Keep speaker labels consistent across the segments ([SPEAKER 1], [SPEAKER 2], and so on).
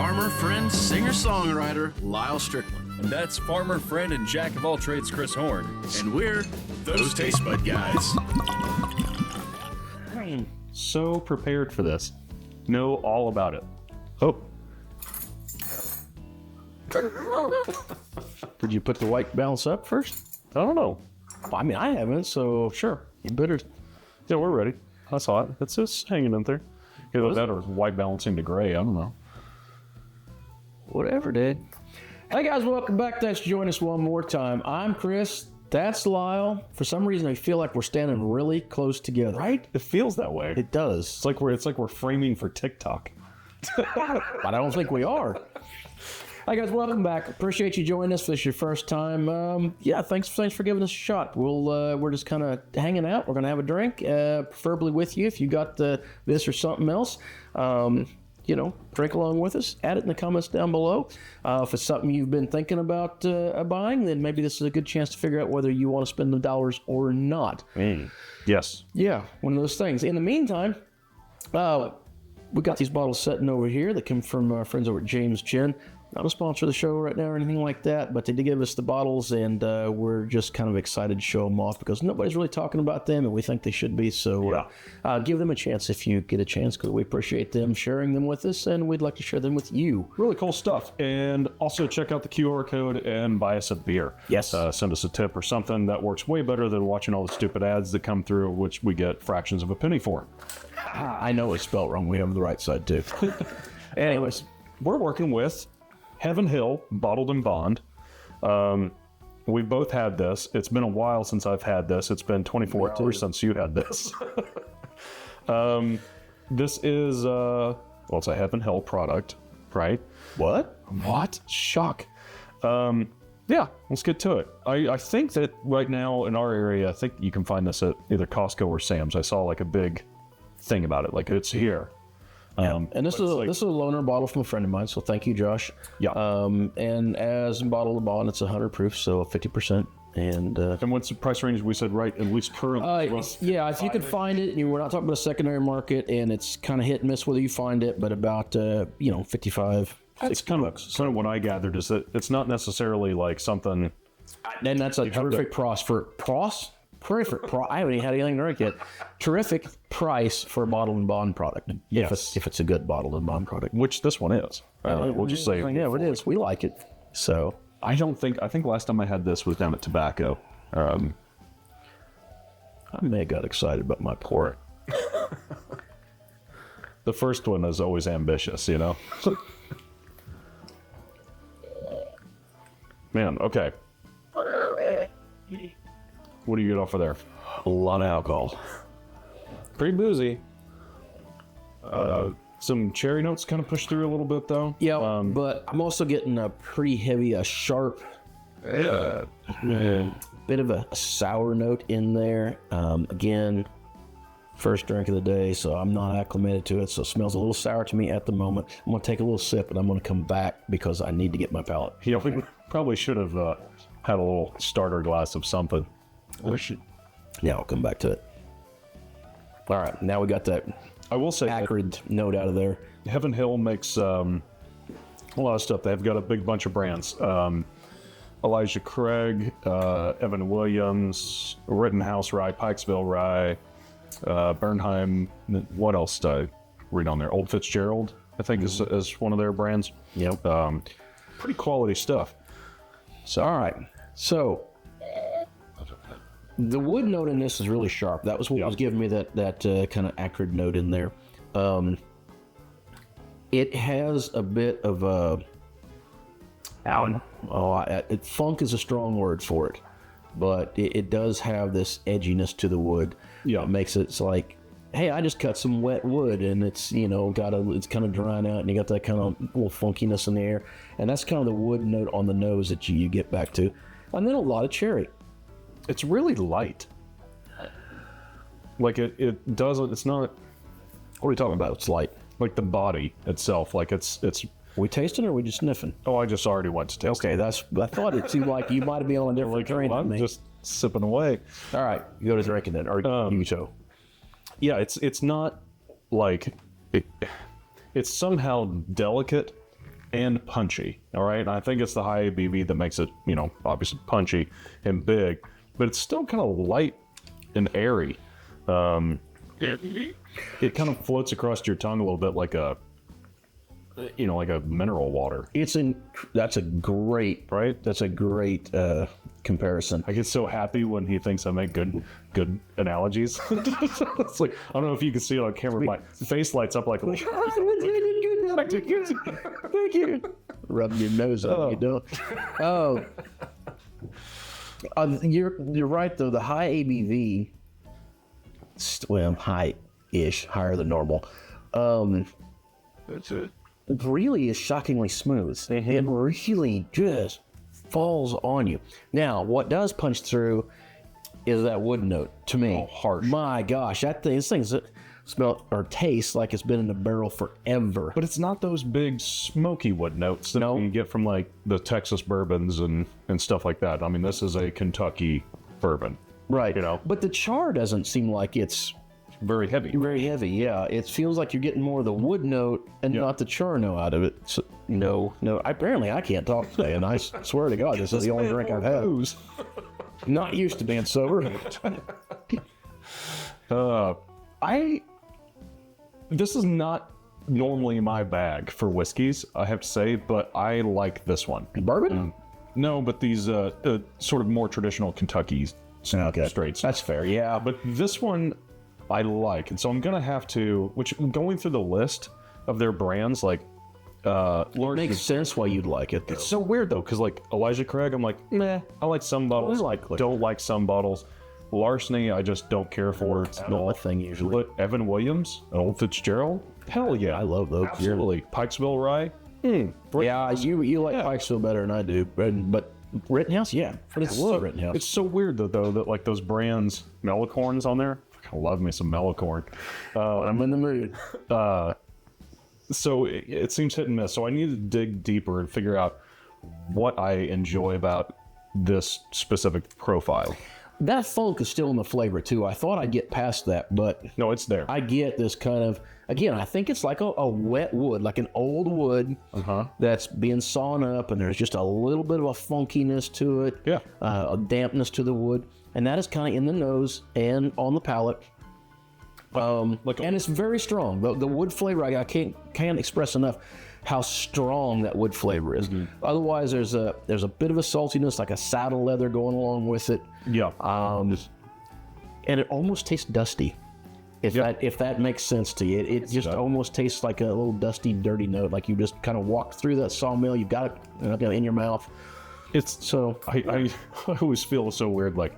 [SPEAKER 1] farmer, friend, singer-songwriter, Lyal Strickland.
[SPEAKER 2] And that's farmer, friend, and jack of all trades, Chris Horn.
[SPEAKER 1] And we're those Tastebudguys.
[SPEAKER 3] I am so prepared for this. Know all about it. Oh.
[SPEAKER 4] Did you put the white balance up first?
[SPEAKER 3] I don't know.
[SPEAKER 4] I mean, I haven't, so sure. You better.
[SPEAKER 3] Yeah, we're ready. I saw it. It's just hanging in there. Either that or white balancing to gray. I don't know.
[SPEAKER 4] Whatever, dude. Hey, guys, welcome back. Thanks for joining us one more time. I'm Chris. That's Lyal. For some reason, I feel like we're standing really close together.
[SPEAKER 3] Right? It feels that way.
[SPEAKER 4] It does.
[SPEAKER 3] It's like we're framing for TikTok.
[SPEAKER 4] But I don't think we are. Hi guys, welcome back. Appreciate you joining us. If this is your first time, yeah, thanks for giving us a shot. We're just kind of hanging out. We're gonna have a drink, preferably with you. If you got this or something else, drink along with us. Add it in the comments down below. If it's something you've been thinking about buying, then maybe this is a good chance to figure out whether you want to spend the dollars or not.
[SPEAKER 3] Yes.
[SPEAKER 4] Yeah, one of those things. In the meantime, we got these bottles sitting over here that come from our friends over at James Gin. Not a sponsor of the show right now or anything like that, but they did give us the bottles, and we're just kind of excited to show them off because nobody's really talking about them, and we think they should be. So give them a chance if you get a chance, because we appreciate them sharing them with us, and we'd like to share them with you.
[SPEAKER 3] Really cool stuff. And also check out the QR code and buy us a beer.
[SPEAKER 4] Yes.
[SPEAKER 3] Send us a tip or something. That works way better than watching all the stupid ads that come through, which we get fractions of a penny for.
[SPEAKER 4] I know it's spelled wrong. We have the right side, too. Anyways,
[SPEAKER 3] we're working with Heaven Hill Bottled and Bond. We've both had this. It's been a while since I've had this. It's been 24 hours since you had this. This is, it's a Heaven Hill product, right? What? Shock. Yeah, let's get to it. I think that right now in our area, I think you can find this at either Costco or Sam's. I saw like a big thing about it, like it's here.
[SPEAKER 4] And this is a loaner bottle from a friend of mine, so thank you, Josh.
[SPEAKER 3] Yeah.
[SPEAKER 4] And as in Bottle of Bond, it's 100 proof, so 50%. And
[SPEAKER 3] what's the price range we said, right? At least currently.
[SPEAKER 4] Yeah, if you can find it, we're not talking about a secondary market, and it's kind of hit and miss whether you find it, but about 55.
[SPEAKER 3] That's kind of what I gathered is that it's not necessarily like something.
[SPEAKER 4] And that's a terrific price for I haven't even had anything to drink yet. Terrific price for a Bottle and Bond product.
[SPEAKER 3] Yes.
[SPEAKER 4] If it's a good Bottle and Bond product.
[SPEAKER 3] Which this one is. We'll just say.
[SPEAKER 4] Yeah, it is. We like it. So.
[SPEAKER 3] I think last time I had this was down at Tobacco.
[SPEAKER 4] I may have got excited about my pour.
[SPEAKER 3] The first one is always ambitious, you know? Man, okay. What do you get off of there?
[SPEAKER 4] A lot of alcohol.
[SPEAKER 3] Pretty boozy. Some cherry notes kind of push through a little bit, though.
[SPEAKER 4] Yeah, but I'm also getting a pretty heavy, a sharp, bit of a sour note in there. Again, first drink of the day, so I'm not acclimated to it, so it smells a little sour to me at the moment. I'm going to take a little sip, and I'm going to come back because I need to get my palate.
[SPEAKER 3] We probably should have had a little starter glass of something.
[SPEAKER 4] Yeah, I'll come back to it. All right, now we got that.
[SPEAKER 3] I will say
[SPEAKER 4] acrid note out of there.
[SPEAKER 3] Heaven Hill makes a lot of stuff. They've got a big bunch of brands. Elijah Craig, Evan Williams, Rittenhouse Rye, Pikesville Rye, Bernheim. What else did I read on there? Old Fitzgerald, I think, is one of their brands.
[SPEAKER 4] Yep.
[SPEAKER 3] Pretty quality stuff.
[SPEAKER 4] So, all right. So, the wood note in this is really sharp. That was what was giving me that kind of acrid note in there. It has a bit of a... funk is a strong word for it. But it does have this edginess to the wood. Yeah. It makes it's like, hey, I just cut some wet wood, and it's, it's kind of drying out, and you got that kind of little funkiness in the air. And that's kind of the wood note on the nose that you get back to. And then a lot of cherry.
[SPEAKER 3] It's really light. Like it doesn't. It's not.
[SPEAKER 4] What are you talking about? It's light.
[SPEAKER 3] Like the body itself. Like it's.
[SPEAKER 4] We tasting or are we just sniffing?
[SPEAKER 3] Oh, I just already went to taste.
[SPEAKER 4] Okay, I thought it seemed like you might have been on a different train than me.
[SPEAKER 3] I'm just sipping away.
[SPEAKER 4] All right, you go to drinking then, or you so.
[SPEAKER 3] Yeah, it's not like it's somehow delicate and punchy. All right, and I think it's the high ABV that makes it, obviously punchy and big, but it's still kind of light and airy. It kind of floats across your tongue a little bit like a mineral water.
[SPEAKER 4] That's a great comparison.
[SPEAKER 3] I get so happy when he thinks I make good analogies. It's like, I don't know if you can see it on camera, my face lights up like
[SPEAKER 4] Thank you. Rub your nose up, you don't. Oh, you're right though. The high ABV, high-ish, higher than normal.
[SPEAKER 3] That's it.
[SPEAKER 4] Really is shockingly smooth. It really just falls on you. Now, what does punch through is that wood note to me.
[SPEAKER 3] Oh, harsh.
[SPEAKER 4] My gosh, these things smell or taste like it's been in the barrel forever.
[SPEAKER 3] But it's not those big smoky wood notes that you get from like the Texas bourbons and stuff like that. I mean, this is a Kentucky bourbon.
[SPEAKER 4] Right. But the char doesn't seem like it's
[SPEAKER 3] very heavy.
[SPEAKER 4] Very heavy, yeah. It feels like you're getting more of the wood note and not the char note out of it. So, no. Apparently, I can't talk today, and I swear to God, this is the only drink I've had. Not used to being sober.
[SPEAKER 3] This is not normally my bag for whiskeys, I have to say, but I like this one.
[SPEAKER 4] Bourbon?
[SPEAKER 3] No, but these sort of more traditional Kentucky straights.
[SPEAKER 4] That's fair, yeah.
[SPEAKER 3] But this one I like, and so I'm gonna have to. Which going through the list of their brands, like,
[SPEAKER 4] makes sense why you'd like it. Though.
[SPEAKER 3] It's so weird though, because like Elijah Craig, I'm like, meh. I like some bottles. Don't like some bottles. Larceny, I just don't care for.
[SPEAKER 4] It's not my thing usually.
[SPEAKER 3] But Evan Williams, an Old Fitzgerald, hell yeah,
[SPEAKER 4] I love those.
[SPEAKER 3] Absolutely. Pikesville Rye.
[SPEAKER 4] Yeah, you like Pikesville better than I do, but Rittenhouse, yeah, Rittenhouse.
[SPEAKER 3] It's so weird though that like those brands, Mellicorns on there. I love me some Mellicorn.
[SPEAKER 4] I'm in the mood.
[SPEAKER 3] So it seems hit and miss. So I need to dig deeper and figure out what I enjoy about this specific profile.
[SPEAKER 4] That funk is still in the flavor too. I thought I'd get past that, but
[SPEAKER 3] no, it's there.
[SPEAKER 4] I get this kind of, again, I think it's like a wet wood, like an old wood that's being sawn up, and there's just a little bit of a funkiness to it.
[SPEAKER 3] Yeah.
[SPEAKER 4] A dampness to the wood, and that is kind of in the nose and on the palate. And it's very strong. The wood flavor, I can't express enough how strong that wood flavor is. Otherwise, there's a bit of a saltiness, like a saddle leather going along with it.
[SPEAKER 3] Yeah.
[SPEAKER 4] And it almost tastes dusty. If that makes sense to you, it just almost tastes like a little dusty, dirty note, like you just kind of walked through that sawmill. You've got it in your mouth.
[SPEAKER 3] It's so I always feel so weird, like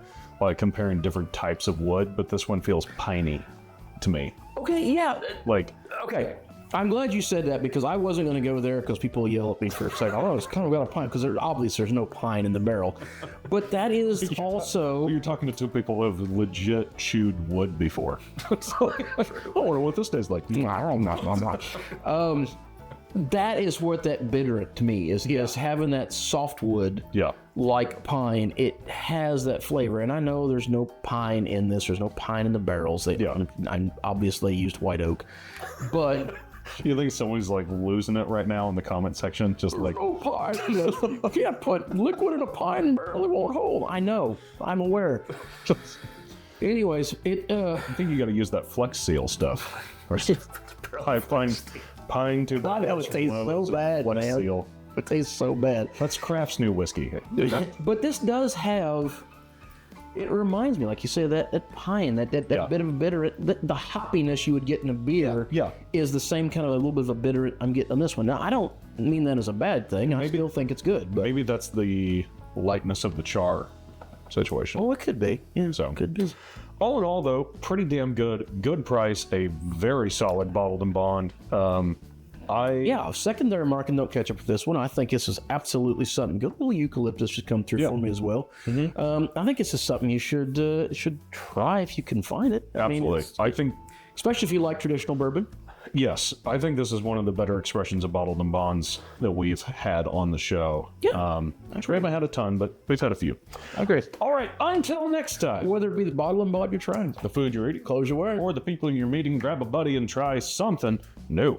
[SPEAKER 3] comparing different types of wood, but this one feels piney to me.
[SPEAKER 4] Okay, yeah.
[SPEAKER 3] Okay.
[SPEAKER 4] I'm glad you said that, because I wasn't going to go there because people yell at me for a second. Oh, it's kind of got a pine, because obviously there's no pine in the barrel. But that is also...
[SPEAKER 3] You're talking to two people who have legit chewed wood before. It's like, I wonder what this tastes like.
[SPEAKER 4] I'm not. That is what that bitter to me is. Yes, having that soft wood, like pine, it has that flavor. And I know there's no pine in this. There's no pine in the barrels. I obviously used white oak, but...
[SPEAKER 3] You think someone's like losing it right now in the comment section? Just like,
[SPEAKER 4] oh, pine. You can't put liquid in a pine barrel, it won't hold. I know. I'm aware. Anyways,
[SPEAKER 3] I think you got to use that Flex Seal stuff. Pine to...
[SPEAKER 4] That would taste so bad, man.
[SPEAKER 3] Seal.
[SPEAKER 4] It tastes so bad.
[SPEAKER 3] That's Kraft's new whiskey.
[SPEAKER 4] But this does have... It reminds me, like you say, that pine, that bit of a bitter, the hoppiness you would get in a beer is the same kind of a little bit of a bitter I'm getting on this one. Now, I don't mean that as a bad thing. I still think it's good. But
[SPEAKER 3] maybe that's the lightness of the char situation.
[SPEAKER 4] Oh, it could be. Yeah,
[SPEAKER 3] so
[SPEAKER 4] could be.
[SPEAKER 3] All in all, though, pretty damn good. Good price, a very solid bottled and bond.
[SPEAKER 4] Secondary market note catch up with this one. I think this is absolutely something good. A little eucalyptus should come through for me as well. I think this is something you should try if you can find it.
[SPEAKER 3] Absolutely. I think,
[SPEAKER 4] especially if you like traditional bourbon.
[SPEAKER 3] Yes, I think this is one of the better expressions of bottled and bonds that we've had on the show.
[SPEAKER 4] Yeah.
[SPEAKER 3] We haven't had a ton, but we've had a few.
[SPEAKER 4] I agree.
[SPEAKER 3] All right, until next time.
[SPEAKER 4] Whether it be the bottle and bond you're trying,
[SPEAKER 3] the food you're eating,
[SPEAKER 4] clothes you're wearing,
[SPEAKER 3] or the people you're meeting, grab a buddy and try something new.